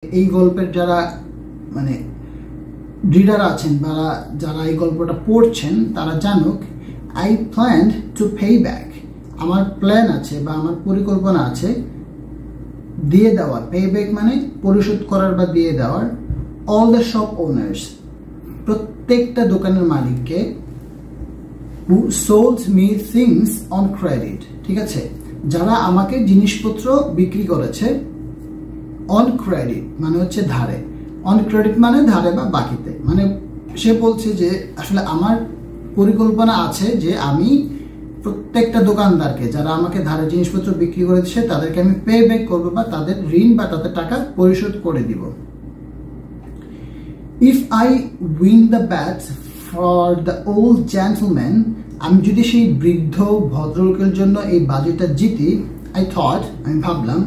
এই গল্পের যারা মানে রিডার আছেন বা যারা এই গল্পটা পড়ছেন তারা জানুক I planned to pay back. আমার প্ল্যান আছে বা আমার পরিকল্পনা আছে দিয়ে দেওয়ার, পে ব্যাক মানে পরিশোধ করার বা দিয়ে দেওয়ার, অল দ্য শপ ওনার্স, প্রত্যেকটা দোকানের মালিককে, হু sold me things on credit. ঠিক আছে, যারা আমাকে জিনিসপত্র বিক্রি করেছে অন ক্রেডিট মানে হচ্ছে ধারে, অন ক্রেডিট মানে ধারে বা বাকিতে। মানে সে বলছে যে আসলে আমার পরিকল্পনা আছে যে আমি প্রত্যেকটা দোকানদারকে যারা আমাকে ধারে জিনিসপত্র বিক্রি করেছে তাদেরকে আমি পে ব্যাক করবো বা তাদের ঋণ বা তাদের টাকা পরিশোধ করে দিব। If I win the bat for the old gentleman, আমি যদি সেই বৃদ্ধ ভদ্রলোকের জন্য এই বাজিটা জিতি, আমি ভাবলাম